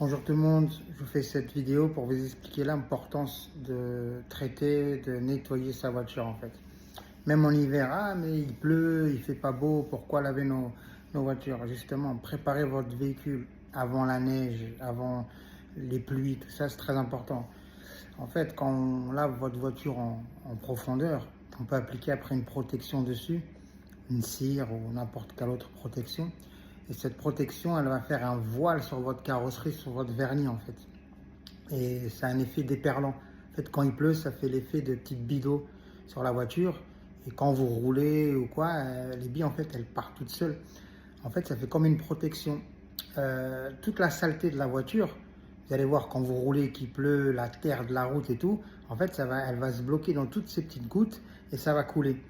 Bonjour tout le monde, je vous fais cette vidéo pour vous expliquer l'importance de traiter, de nettoyer sa voiture en fait. Même en hiver, ah mais il pleut, il fait pas beau, pourquoi laver nos voitures? Justement, préparez votre véhicule avant la neige, avant les pluies, tout ça c'est très important. En fait, quand on lave votre voiture en profondeur, on peut appliquer après une protection dessus, une cire ou n'importe quelle autre protection. Et cette protection, elle va faire un voile sur votre carrosserie, sur votre vernis en fait. Et ça a un effet déperlant. En fait, quand il pleut, ça fait l'effet de petites billes d'eau sur la voiture. Et quand vous roulez ou quoi, les billes en fait, elles partent toutes seules. En fait, ça fait comme une protection. Toute la saleté de la voiture, vous allez voir quand vous roulez, qu'il pleut, la terre de la route et tout, en fait, elle va se bloquer dans toutes ces petites gouttes et ça va couler.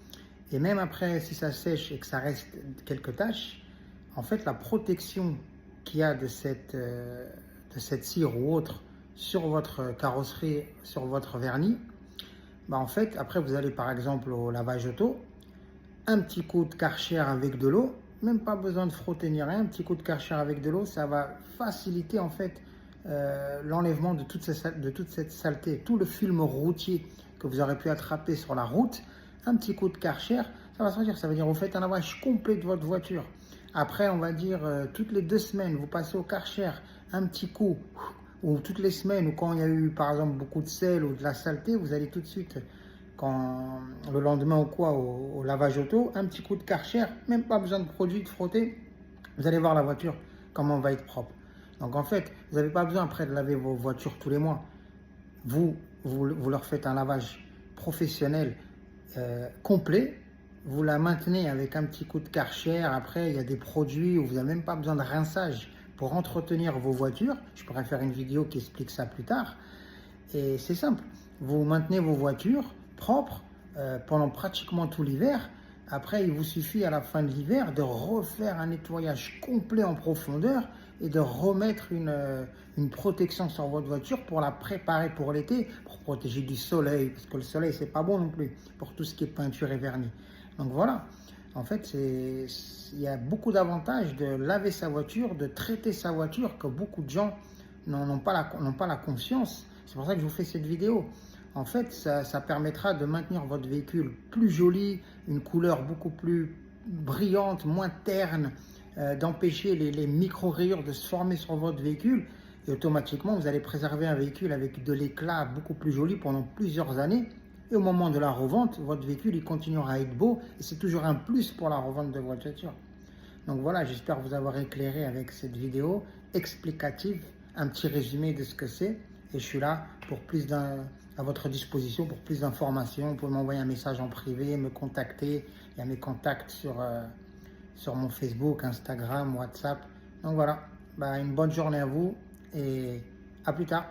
Et même après, si ça sèche et que ça reste quelques taches, en fait, la protection qu'il y a de cette cire ou autre sur votre carrosserie, sur votre vernis, bah en fait, après, vous allez par exemple au lavage auto, un petit coup de Karcher avec de l'eau, même pas besoin de frotter ni rien, un petit coup de Karcher avec de l'eau, ça va faciliter en fait l'enlèvement de toute cette saleté, tout le film routier que vous aurez pu attraper sur la route. Un petit coup de Karcher, ça va sortir, ça veut dire vous faites un lavage complet de votre voiture. Après, on va dire toutes les 2 semaines, vous passez au Karcher, un petit coup, ou toutes les semaines, ou quand il y a eu par exemple beaucoup de sel ou de la saleté, vous allez tout de suite le lendemain ou quoi au lavage auto, un petit coup de Karcher, même pas besoin de produit de frotter, vous allez voir la voiture comment va être propre. Donc en fait, vous n'avez pas besoin après de laver vos voitures tous les mois. Vous leur faites un lavage professionnel complet, vous la maintenez avec un petit coup de Karcher. Après, il y a des produits où vous n'avez même pas besoin de rinçage pour entretenir vos voitures. Je pourrais faire une vidéo qui explique ça plus tard. Et c'est simple, vous maintenez vos voitures propres pendant pratiquement tout l'hiver. Après, il vous suffit à la fin de l'hiver de refaire un nettoyage complet en profondeur et de remettre une protection sur votre voiture pour la préparer pour l'été, pour protéger du soleil, parce que le soleil, c'est pas bon non plus pour tout ce qui est peinture et vernis. Donc voilà, en fait, il y a beaucoup d'avantages de laver sa voiture, de traiter sa voiture, que beaucoup de gens n'ont pas la conscience. C'est pour ça que je vous fais cette vidéo. En fait, ça permettra de maintenir votre véhicule plus joli, une couleur beaucoup plus brillante, moins terne, d'empêcher les micro-rayures de se former sur votre véhicule. Et automatiquement, vous allez préserver un véhicule avec de l'éclat beaucoup plus joli pendant plusieurs années. Et au moment de la revente, votre véhicule il continuera à être beau. Et c'est toujours un plus pour la revente de votre voiture. Donc voilà, j'espère vous avoir éclairé avec cette vidéo explicative, un petit résumé de ce que c'est. Et je suis là pour à votre disposition pour plus d'informations. Vous pouvez m'envoyer un message en privé, me contacter. Il y a mes contacts sur mon Facebook, Instagram, WhatsApp. Donc voilà, une bonne journée à vous et à plus tard.